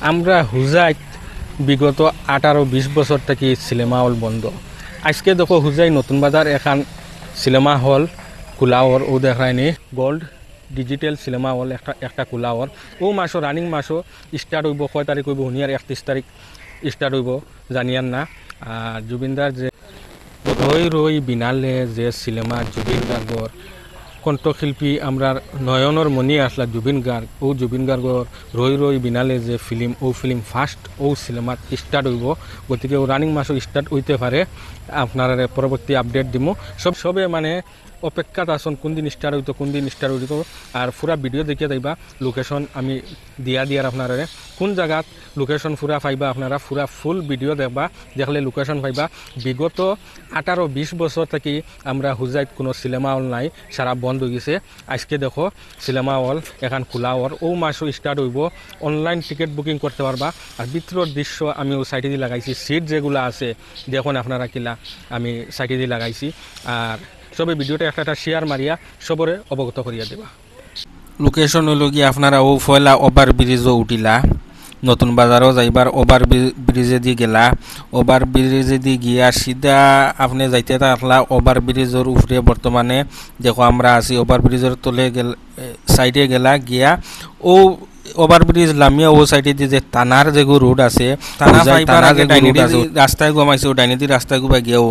আমরা হুজাইত বিগত 18-20 বছর থেকে সিনেমা হল বন্ধ। আজকে দেখো হুজাই নতুন বাজার এখান সিনেমা হল খোলাওর ও দেখায়নি গোল্ড ডিজিটাল সিনেমা হল একটা খোলাওর ও মাসও রানিং মাসও স্টার্ট হইব। 6 তারিখ হইব, হুনিয়ার 31 তারিখ স্টার্ট হইব জানিয়ান না। আর জুবিনদার যে রই রই বিনালে যে সিনেমা জুবিন গার্গর কণ্ঠশিল্পী আমরা নয়নের মনি আসলা জুবিন গার্গ ও জুবিন গার্গর রই রই বিনালে যে ফিল্ম ও ফিল্ম ফার্স্ট ও সিনেমাত স্টার্ট হইব। গতিকে ও রানিং মাসও স্টার্ট হইতে পারে। আপনার পরবর্তী আপডেট দিব। সবে মানে অপেক্ষাত আসুন কোন দিন স্টার্ট হইতো কোন দিন স্টার্ট হইতো। আর পুরা ভিডিও দেখিয়ে দিবা, লোকেশন আমি দিয়ার আপনারা কোন জায়গাত লোকেশন পুরা পাইবা। আপনারা পুরা ফুল ভিডিও দেখবা, দেখলে লোকেশন পাইবা। বিগত 18-20 বছর থেকে আমরা হুজাইত কোনো সিনেমা হল নাই, সারা বন্ধ হয়ে গেছে। আজকে দেখো সিনেমা হল এখন খোলা হওয়ার ও মাসও স্টার্ট হইব। অনলাইন টিকিট বুকিং করতে পারবা। আর ভিতরের দৃশ্য আমি ও সাইডে দিয়ে লাগাইছি, সিট যেগুলো আছে দেখুন আপনারা কিলা আমি সাইডে দিয়ে লাগাইছি। আর সবে ভিডিওটা একটা শেয়ার মারিয়া সবরে অবগত করিয়া দেবা। লোকেশন হইল গিয়ে আপনারা ও ফয়লা ওভার ব্রিজও উঠিলা, নতুন বাজারও যাইবার ওভার ব্রিজে দিয়ে গেলা। ওভার ব্রিজে দিয়ে গিয়া সিধা আপনি যাইতে থাকলা ওভার ব্রিজের উপরে। বর্তমানে দেখো আমরা আছি ওভার ব্রিজের তলে সাইডে গেলা গিয়া ও ওভার ব্রিজ লামিয়া ও সাইডে দিয়ে যে টানার যেগুলো রোড আছে, টানা রাস্তায় গমাইছে ও ডাইনিদি রাস্তায় গুবা গিয়া ও